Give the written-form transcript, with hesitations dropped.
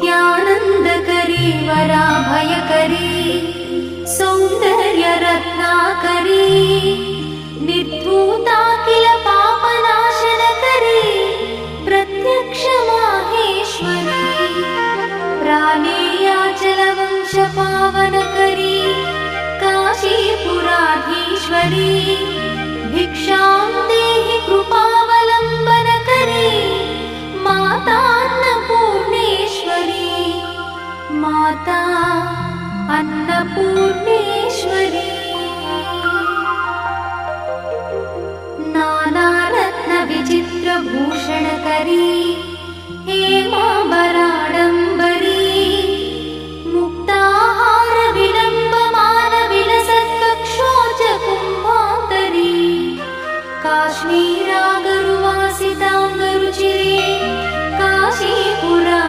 नित्यानन्दकरी वराभयकरी सौन्दर्यरत्नाकरी निर्धूताखिल पापनाशनकरी प्रत्यक्षमाहेश्वरी प्राणेयाचलवंशपावनकरी काशीपुराधीश्वरी भिक्षां देहि कृपावलम्बनकरी माता